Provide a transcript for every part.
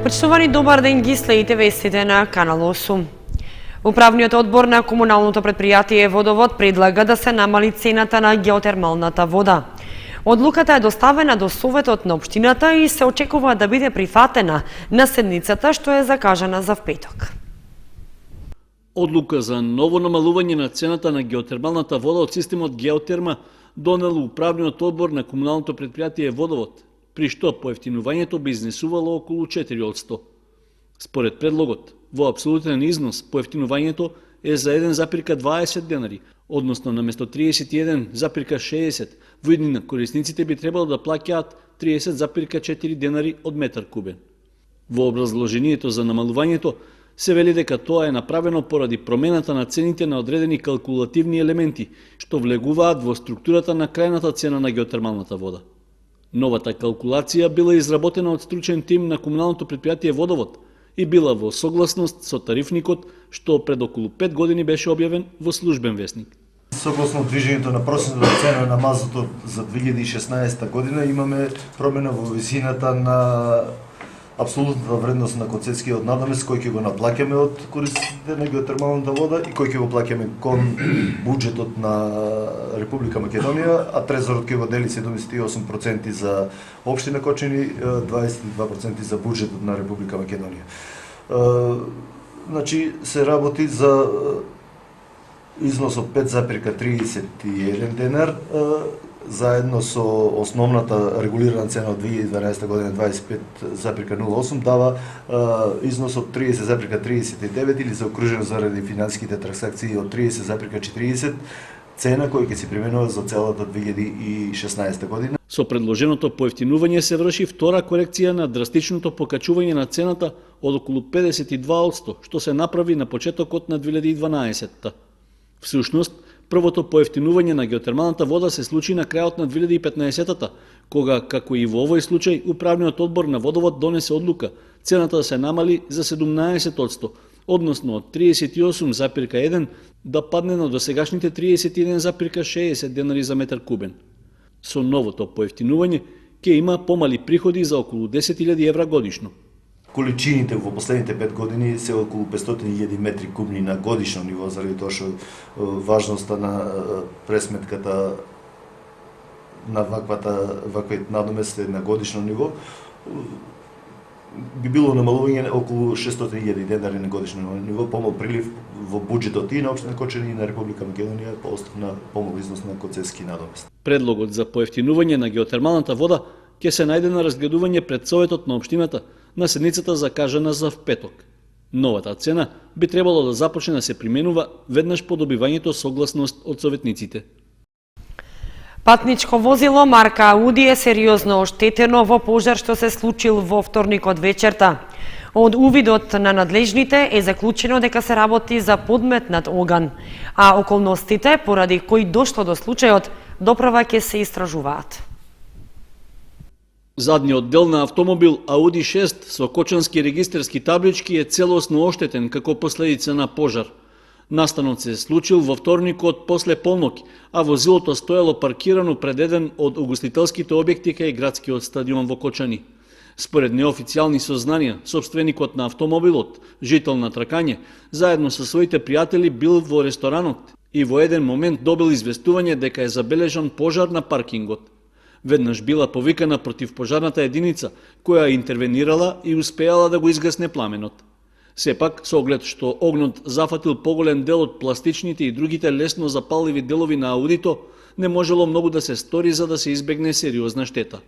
Почитувани, добар ден, ги следите вестите на Канал 8. Управниот одбор на комуналното предпријатие Водовод предлага да се намали цената на геотермалната вода. Одлуката е доставена до Советот на општината и се очекува да биде прифатена на седницата што е закажана за петок. Одлука за ново намалување на цената на геотермалната вода од системот Геотерма донел управниот одбор на комуналното предпријатие Водовод, при што поевтинувањето би изнесувало околу 4%. Според предлогот, во апсолутен износ поевтинувањето е за 1,20 денари, односно наместо 31,60 во иднина корисниците би требало да плаќаат 30,4 денари од метар кубен. Во образложението за намалувањето се вели дека тоа е направено поради промената на цените на одредени калкулативни елементи, што влегуваат во структурата на крајната цена на геотермалната вода. Новата калкулација била изработена од стручен тим на комуналното предпријатие Водовод и била во согласност со тарифникот што пред околу 5 години беше објавен во службен весник. Согласно движењето на просечната цена на мазутот за 2016 година имаме промена во висината на апсолутната вредност на концесискиот надомест кој ќе го наплаќаме од корисниците на геотермалната вода и кој ќе го плаќаме кон буџетот на Република Македонија, а Трезорот ќе го дели 78% за општина Кочани, 22% за буџетот на Република Македонија. Значи се работи за износ од 5,31 денар, заедно со основната регулирана цена од 2012 година 25,08 дава износ од 30,39 или заокружено заради финансиските трансакции од 30,40 цена која ќе се применува за целата 2016 година. Со предложеното поевтинување се врши втора корекција на драстичното покачување на цената од околу 52%, што се направи на почетокот на 2012-та. Всушност, првото поевтинување на геотермалната вода се случи на крајот на 2015-та, кога, како и во овој случај, управниот одбор на Водовод донесе одлука цената да се намали за 17%, односно од 38,1 да падне на досегашните 31,60 денари за метар кубен. Со новото поевтинување ќе има помали приходи за околу 10.000 евра годишно. Количините во последните 5 години се околу 500.000 метри кубни на годишно ниво, заради тоа што важноста на пресметката на ваквиот надомест на годишно ниво би било намалување околу 600.000 денари на годишно ниво, помал прилив во буџетот и на општина Кочани и на Република Македонија по основ на помал износ на концесиски надомест. Предлогот за поевтинување на геотермалната вода ќе се најде на разгледување пред Советот на општината на седницата закажана за петок. Новата цена би требало да започне да се применува веднаш по добивањето согласност од советниците. Патничко возило марка Ауди е сериозно оштетено во пожар што се случил во вторникот вечерта. Од увидот на надлежните е заклучено дека се работи за подметнат оган, а околностите поради кои дошло до случајот доправа ќе се истражуваат. Задниот дел на автомобил Ауди 6 со кочански регистерски таблички е целосно оштетен како последица на пожар. Настанот се случил во вторникот после полноќ, а возилото стоело паркирано пред еден од угостителските објекти кај градскиот стадион во Кочани. Според неофицијални сознанија, сопственикот на автомобилот, жител на Тракање, заедно со своите пријатели бил во ресторанот и во еден момент добил известување дека е забележан пожар на паркингот. Веднаш била повикана противпожарната единица, која интервенирала и успеала да го изгасне пламенот. Сепак, со оглед што огнот зафатил поголем дел од пластичните и другите лесно запалливи делови на Аудито, не можело многу да се стори за да се избегне сериозна штета.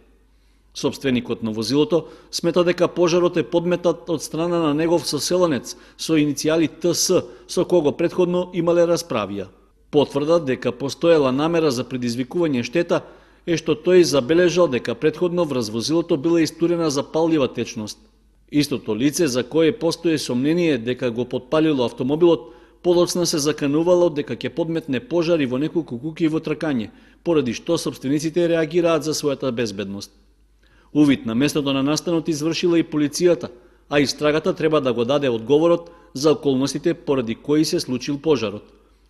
Собственикот на возилото смета дека пожарот е подметат од страна на негов соселанец со иницијали ТС, со кого претходно имале расправија. Потврда дека постоела намера за предизвикување штета е што тој забележал дека претходно врз возилото била истурена запаллива течност. Истото лице за кое постои сомнение дека го потпалило автомобилот, подоцна се заканувало дека ќе подметне пожар и во неколку куќи во Тракање, поради што сопствениците реагираат за својата безбедност. Увид на местото на настанот извршила и полицијата, а истрагата треба да го даде одговорот за околностите поради кои се случил пожарот.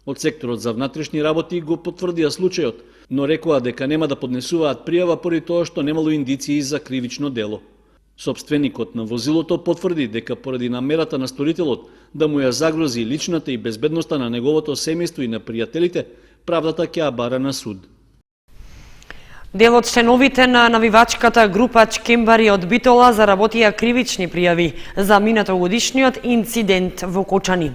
Од секторот за внатрешни работи го потврдија случајот, но рекоа дека нема да поднесуваат пријава поради тоа што немало индиции за кривично дело. Собственикот на возилото потврди дека поради намерата на сторителот да му ја загрози личната и безбедноста на неговото семејство и на пријателите, правдата ќе ја бара на суд. Дел од членовите на навивачката група Чкембари од Битола заработија кривични пријави за минатогодишниот инцидент во Кочани.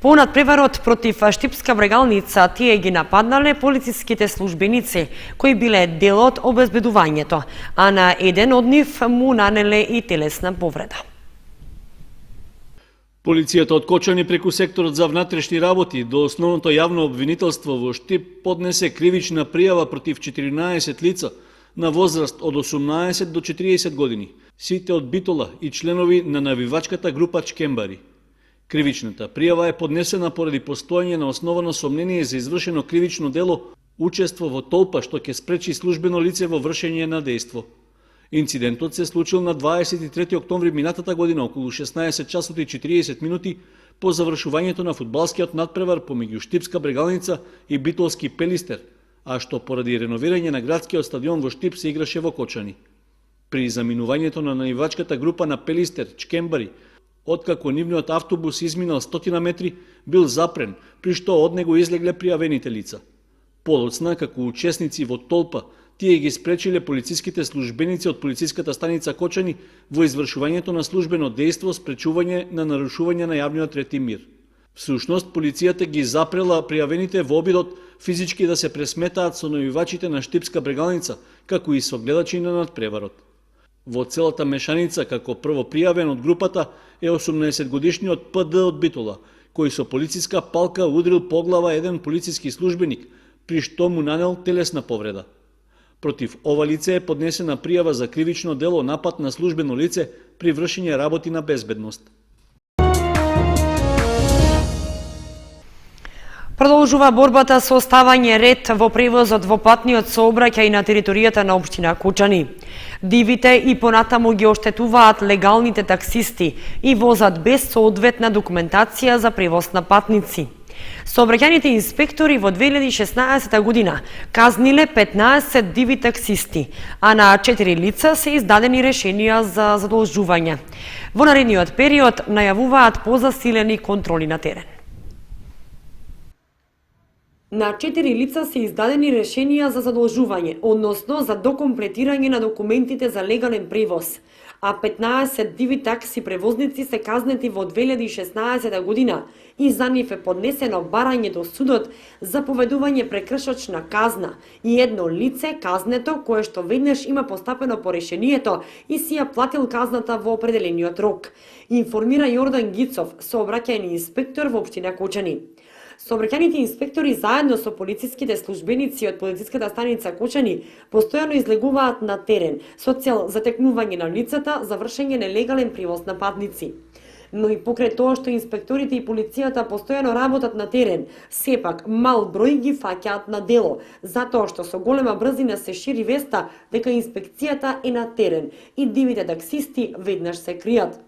По надпреварот против Штипска брегалница, тие ги нападнале полициските службеници кои биле дел од обезбедувањето, а на еден од нив му нанеле и телесна повреда. Полицијата од Кочани преку секторот за внатрешни работи до основното јавно обвинителство во Штип поднесе кривична пријава против 14 лица на возраст од 18 до 40 години, сите од Битола и членови на навивачката група Чкембари. Кривичната пријава е поднесена поради постојање на основано сомнение за извршено кривично дело учество во толпа што ќе спречи службено лице во вршење на дејство. Инцидентот се случил на 23 октомври минатата година околу 16 часот и 40 минути по завршувањето на фудбалскиот надпревар помеѓу Штипска брегалница и Битолски Пелистер, а што поради реновирање на градскиот стадион во Штип се играше во Кочани. При заминувањето на навивачката група на Пелистер, Чкембари, откако нивниот автобус изминал 100 метри, бил запрен, при што од него излегле пријавените лица. Подоцна, како учесници во толпа, тие ги спречиле полициските службеници од полициската станица Кочани во извршувањето на службено дејство спречување на нарушување на јавниот ред и мир. Всушност, полицијата ги запрела пријавените во обидот физички да се пресметаат со навивачите на Штипска брегалница, како и со гледачи на надпреварот. Во целата мешаница, како прво пријавен од групата, е 18-годишниот ПД од Битола, кој со полициска палка удрил по глава еден полициски службеник, при што му нанел телесна повреда. Против ова лице е поднесена пријава за кривично дело напад на службено лице при вршење работи на безбедност. Продолжува борбата со оставање ред во превозот во патниот сообраќај на територијата на општина Кочани. Дивите и понатаму ги оштетуваат легалните таксисти и возат без соодветна документација за превоз на патници. Сообраќајните инспектори во 2016 година казниле 15 диви таксисти, а на 4 лица се издадени решенија за задолжување. Во наредниот период најавуваат позасилени контроли на терен. На 4 лица се издадени решенија за задолжување, односно за докомплетирање на документите за легален превоз, а 15 диви такси превозници се казнети во 2016 година и за нив е поднесено барање до судот за поведување прекршочна казна и едно лице казнето кое што веднаш има постапено по решението и си ја платил казната во определениот рок, информира Јордан Гицов, сообраќајни инспектор во општина Кочани. Сообраќајните инспектори заедно со полициските службеници од полициската станица Кочани постојано излегуваат на терен со цел затекнување на лицата за вршење нелегален превоз на патници. Но и покрај тоа што инспекторите и полицијата постојано работат на терен, сепак мал број ги фаќаат на дело, затоа што со голема брзина се шири веста дека инспекцијата е на терен и дивите таксисти веднаш се кријат.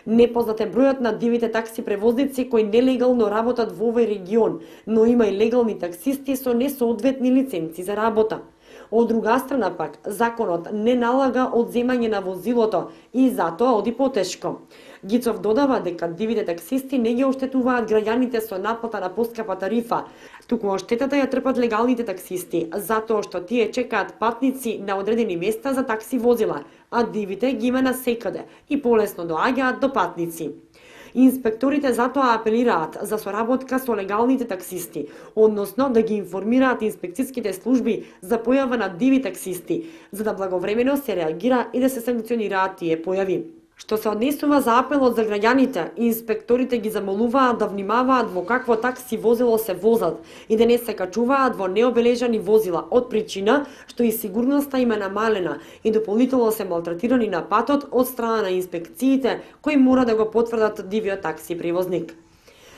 Непознат е бројот на дивите такси превозници кои нелегално работат во овој регион, но има и легални таксисти со несоодветни лиценци за работа. Од друга страна пак, законот не налага одземање на возилото и затоа оди потешко. Гицов додава дека дивите таксисти не ги оштетуваат граѓаните со наплата на поскапа тарифа, туку оштетата ја трпат легалните таксисти, затоа што тие чекаат патници на одредени места за такси возила, а дивите ги има насекаде и полесно доаѓаат до патници. Инспекторите затоа апелираат за соработка со легалните таксисти, односно да ги информираат инспекцијските служби за појава на диви таксисти, за да благовремено се реагира и да се санкционираат тие појави. Што се однесува за апелот за граѓаните, инспекторите ги замолуваат да внимаваат во какво такси возило се возат и да не се качуваат во необележани возила од причина што и сигурноста им е намалена и дополнително се малтретирани на патот од страна на инспекциите кои мора да го потврдат дивиот такси превозник.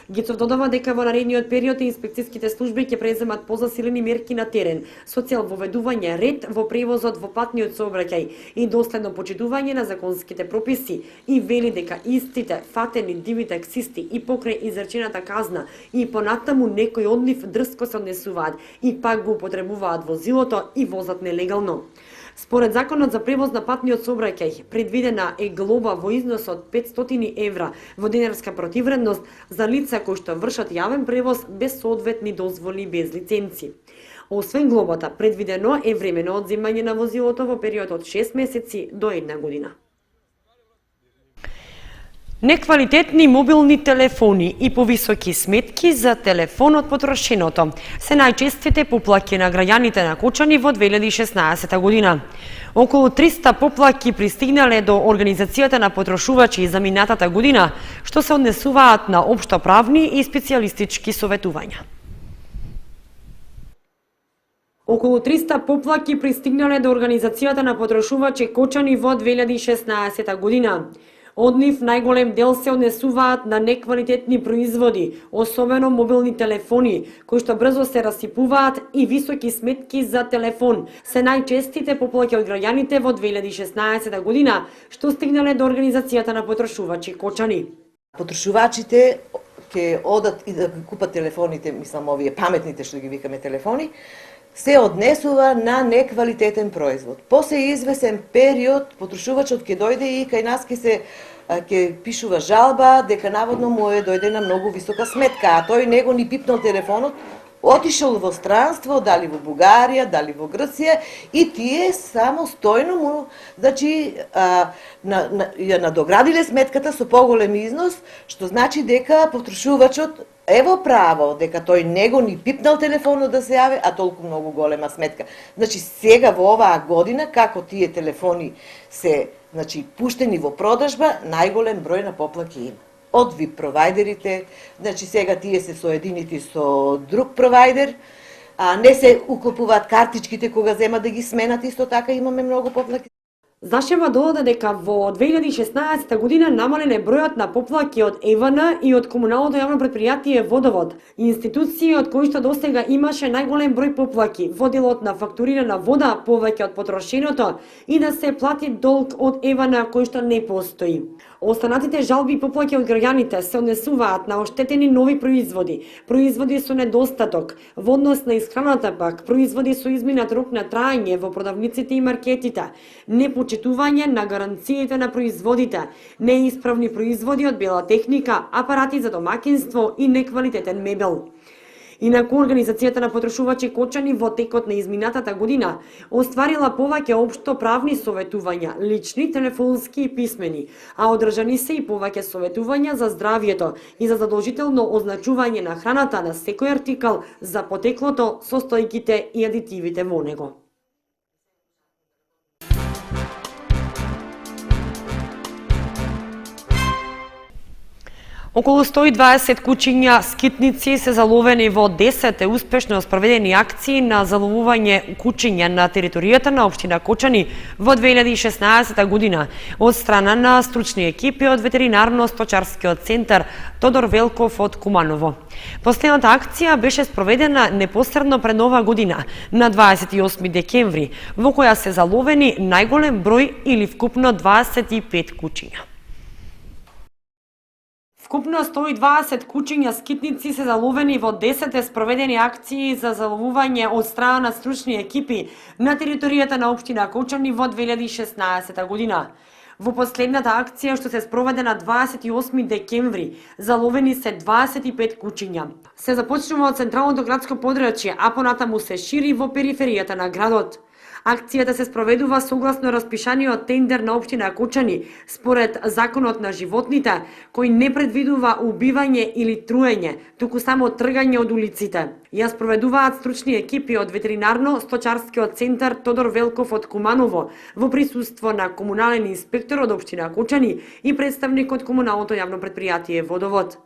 Гицов додава дека во наредниот период инспекцијските служби ќе преземат позасилени мерки на терен со цел воведување ред во превозот во патниот сообраќај и доследно почитување на законските прописи и вели дека истите фатени диви таксисти и покрај изречената казна и понатаму некои од нив дрско се однесуваат и пак го употребуваат возилото и возат нелегално. Според Законот за превоз на патниот сообраќај, предвидена е глоба во износ од 500 евра во денарска противредност за лица кои што вршат јавен превоз без соодветни дозволи без лиценци. Освен глобата, предвидено е времено одземање на возилото во период од 6 месеци до 1 година. Неквалитетни мобилни телефони и повисоки сметки за телефон од потрошеното се најчестите поплаки на граѓаните на Кочани во 2016 година. Околу 300 поплаки пристигнале до Организацијата на потрошувачи за минатата година, што се однесуваат на општоправни и специјалистички советувања. Околу 300 поплаки пристигнале до Организацијата на потрошувачи Кочани во 2016 година. Од нив најголем дел се однесуваат на неквалитетни производи, особено мобилни телефони, кои што брзо се расипуваат и високи сметки за телефон. Се најчестите поплаки од граѓаните во 2016 година, што стигнале до Организацијата на потрошувачи Кочани. Потрошувачите ќе одат и да купат телефоните, мислам овие паметните што ги викаме телефони, се однесува на неквалитетен производ. После извесен период потрошувачот ќе дојде и кај нас ќе пишува жалба дека наводно му дојде на многу висока сметка, а тој него ни пипнал телефонот, отишол во странство, дали во Бугарија, дали во Грција, и тие само стојно му, значи, ја надоградиле сметката со поголем износ, што значи дека потрошувачот ево право дека тој него ни пипнал телефонот да се јави, а толку многу голема сметка. Значи сега во оваа година како тие телефони се, значи, пуштени во продажба, најголем број на поплаки има. Од VIP провајдерите, значи сега тие се соединети со друг провајдер, не се уклопуваат картичките кога земат да ги сменат, исто така имаме многу поплаки. Зашева додаде дека во 2016 година намален бројот на поплаки од ЕВН и од комуналното јавно претпријатие Водовод, институции од кои што досега имаше најголем број поплаки во делот на фактурирана вода повеќе од потрошеното и да се плати долг од ЕВН кој што не постои. Останатите жалби и поплаки од граѓаните се однесуваат на оштетени нови производи, производи со недостаток, во однос на исхраната пак, производи со изминат рок на траење во продавниците и маркетите, непочитување на гаранциите на производите, неисправни производи од бела техника, апарати за домакинство и неквалитетен мебел. Инаку, Организацијата на потрошувачи Кочани во текот на изминатата година остварила повеќе општо правни советувања, лични, телефонски и писмени, а одржани се и повеќе советувања за здравјето и за задолжително означување на храната на секој артикал за потеклото, состојките и адитивите во него. Околу 120 кучиња скитници се заловени во 10 успешно спроведени акции на заловување кучиња на територијата на општина Кочани во 2016 година од страна на стручни екипи од ветеринарно-сточарскиот центар Тодор Велков од Куманово. Последната акција беше спроведена непосредно пред нова година, на 28 декември, во која се заловени најголем број или вкупно 25 кучиња. Вкупно 120 кучиња скитници се заловени во 10 спроведени акции за заловување од страна на стручни екипи на територијата на општина Кочани во 2016 година. Во последната акција што се спроведе на 28 декември, заловени се 25 кучиња. Се започнува од централното градско подрачје, а понатаму се шири во периферијата на градот. Акцијата се спроведува согласно распишаниот тендер на општина Кочани според Законот на животните, кој не предвидува убивање или труење, туку само тргање од улиците. Ја спроведуваат стручни екипи од ветеринарно-сточарскиот центар Тодор Велков од Куманово во присуство на комунален инспектор од општина Кочани и представник од комуналното јавно претпријатие Водовод.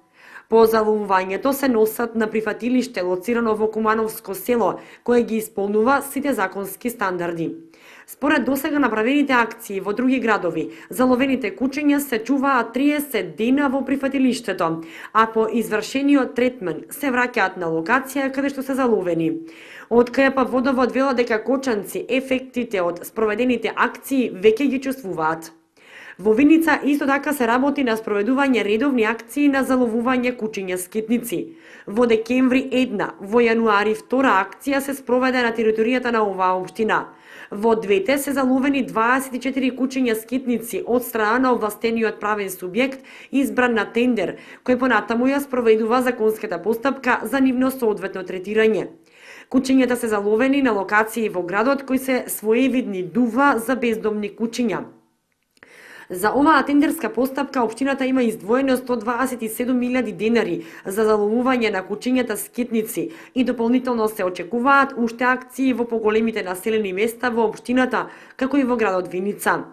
По заловувањето се носат на прифатилиште лоцирано во Кумановско село, кое ги исполнува сите законски стандарди. Според досега направените акции во други градови, заловените кучиња се чуваат 30 дена во прифатилиштето, а по извршениот третман се враќаат на локација каде што се заловени. Од КП Водовод вела дека кочанци ефектите од спроведените акции веќе ги чувствуваат. Во Виница исто така се работи на спроведување редовни акции на заловување кучиња скитници. Во декември една, во јануари втора акција се спроведе на територијата на оваа општина. Во двете се заловени 24 кучиња скитници од страна на овластениот правен субјект избран на тендер, кој понатаму ја спроведува законската постапка за нивно соодветно третирање. Кучињата се заловени на локации во градот кои се своевидни дува за бездомни кучиња. За оваа тендерска постапка општината има издвоено 127.000 денари за заловување на кучињата скитници и дополнително се очекуваат уште акции во поголемите населени места во општината, како и во градот Виница.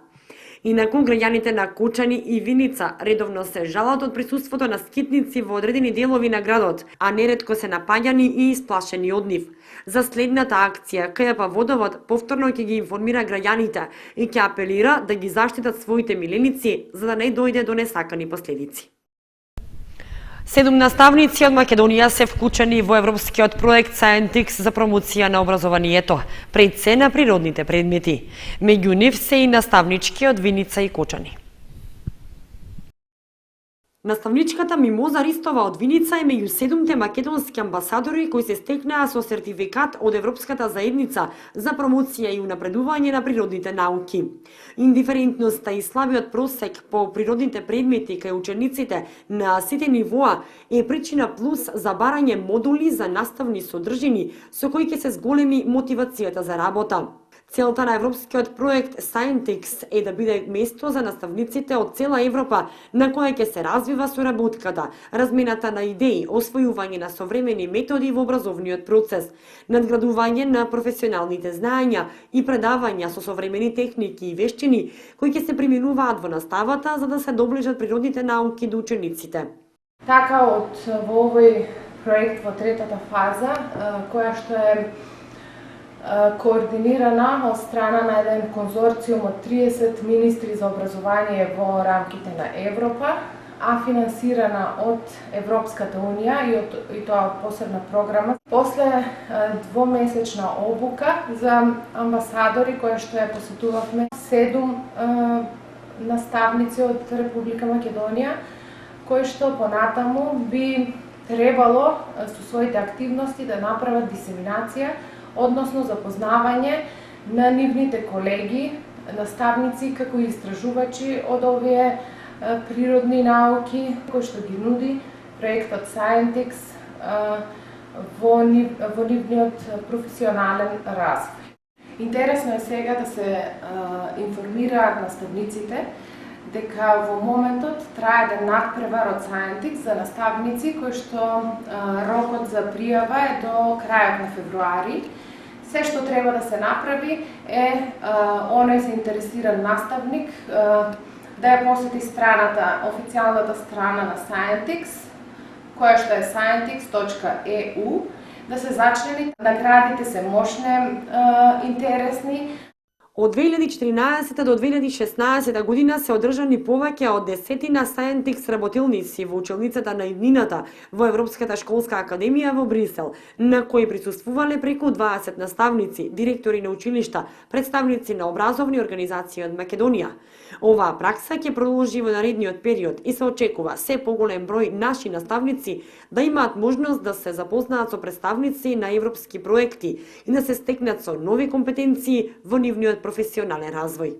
Инаку, граѓаните на Кочани и Виница редовно се жалат од присуството на скитници во одредени делови на градот, а неретко се напаѓани и исплашени од нив. За следната акција, КЈП Водовод повторно ќе ги информира граѓаните и ќе апелира да ги заштитат своите миленици, за да не дојде до несакани последици. 7 наставници од Македонија се вклучени во европскиот проект Scientix за промоција на образованието, пред се на природните предмети. Меѓу нив се и наставнички од Виница и Кочани. Наставничката Мимоза Ристова од Виница е меѓу 7 македонски амбасадори кои се стекнаа со сертификат од Европската заедница за промоција и унапредување на природните науки. Индиферентноста и слабиот просек по природните предмети кај учениците на сите нивоа е причина плюс за барање модули за наставни содржини со кои ќе се зголеми мотивацијата за работа. Целта на европскиот проект Scientix е да биде место за наставниците од цела Европа на која ќе се развива соработката, размената на идеи, освојување на современи методи во образовниот процес, надградување на професионалните знаења и предавања со современи техники и вештини кои ќе се применуваат во наставата за да се доближат природните науки до учениците. Така во овој проект во третата фаза, која што е координирана од страна на еден конзорциум од 30 министри за образование во рамките на Европа, а финансирана од Европската унија и тоа од посебна програма. После двомесечна обука за амбасадори која што ја посетувавме 7 наставници од Република Македонија, кои што понатаму би требало со своите активности да направат дисеминација, односно запознавање на нивните колеги, наставници како и истражувачи од овие природни науки кои што ги нуди проектот Scientix во нивниот професионален развој. Интересно е сега да се информираат наставниците дека во моментот трае еден надпревар од Scientix за наставници кој што рокот за пријава е до крајот на февруари. Се што треба да се направи е оној заинтересиран наставник да ја посети страната, официјалната страна на Scientix, која што е scientix.eu, да се зачлени. Наградите се мощне, интересни. Од 2014 до 2016 година се одржани повеќе од 10 Scientix работилници во училницата на иднината во Европската школска академија во Брисел, на кои присуствувале преку 20 наставници, директори на училишта, представници на образовни организации од Македонија. Оваа пракса ќе продолжи во наредниот период и се очекува се поголем број наши наставници да имаат можност да се запознаат со представници на европски проекти и да се стекнат со нови компетенции во нивниот професионален развој.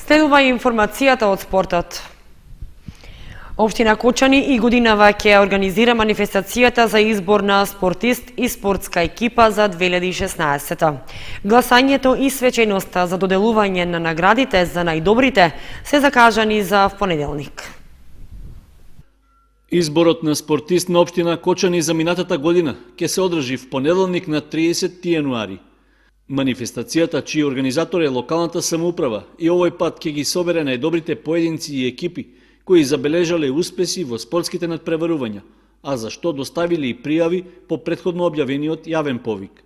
Следува информацијата од спортот. Општина Кочани и годинава ќе организира манифестацијата за избор на спортист и спортска екипа за 2016. Гласањето и свеченоста за доделување на наградите за најдобрите се закажани за понеделник. Изборот на спортист на општина Кочани за минатата година ќе се одржи в понеделник на 30 јануари. Манифестацијата, чиј организатор е локалната самоуправа, и овој пат ќе ги собере најдобрите поединци и екипи кои забележале успеси во спортските надпреварувања, а за што доставиле и пријави по претходно објавениот јавен повик.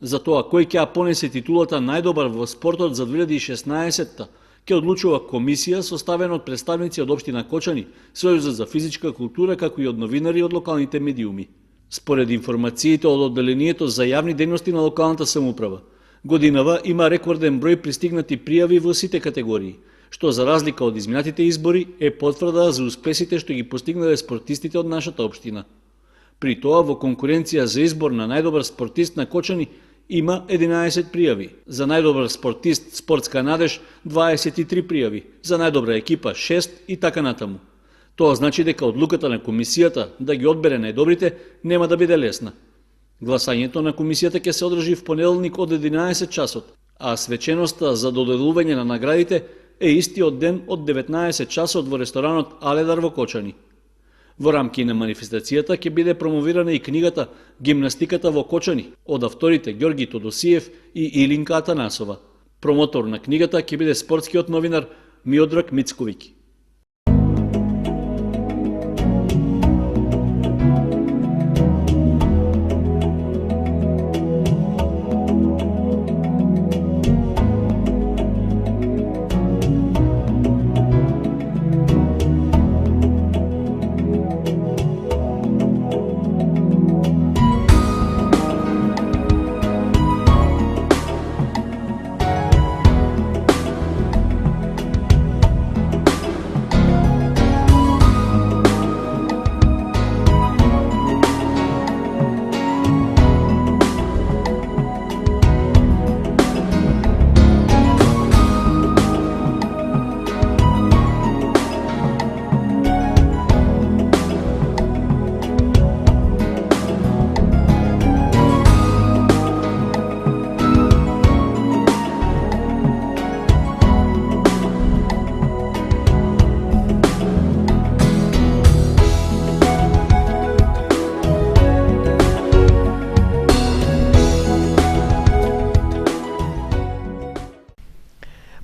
За тоа кој ќе ја понесе титулата најдобар во спортот за 2016-та ќе одлучува комисија составена од представници од општина Кочани, Сојузот за физичка култура, како и од новинари од локалните медиуми. Според информациите од одделението за јавни дејности на локалната самоуправа, годинава има рекорден број пристигнати пријави во сите категории, што за разлика од изминатите избори е потврда за успесите што ги постигнале спортистите од нашата општина. При тоа во конкуренција за избор на најдобар спортист на Кочани има 11 пријави, за најдобар спортист спортска надеж 23 пријави, за најдобра екипа 6 и така натаму. Тоа значи дека одлуката на комисијата да ги одбере најдобрите нема да биде лесна. Гласањето на комисијата ќе се одржи в понеделник од 11 часот, а свеченоста за доделување на наградите е истиот ден од 19 часот во ресторанот Аледар во Кочани. Во рамки на манифестацијата ќе биде промовирана и книгата Гимнастиката во Кочани од авторите Ѓорги Тодосиев и Илинка Атанасова. Промотор на книгата ќе биде спортскиот новинар Миодраг Мицковиќ.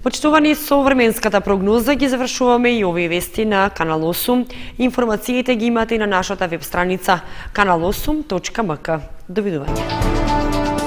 Почитувани, со временската прогноза ги завршуваме и овие вести на Канал 8. Информациите ги имате и на нашата веб страница kanal8.mk. Довидување.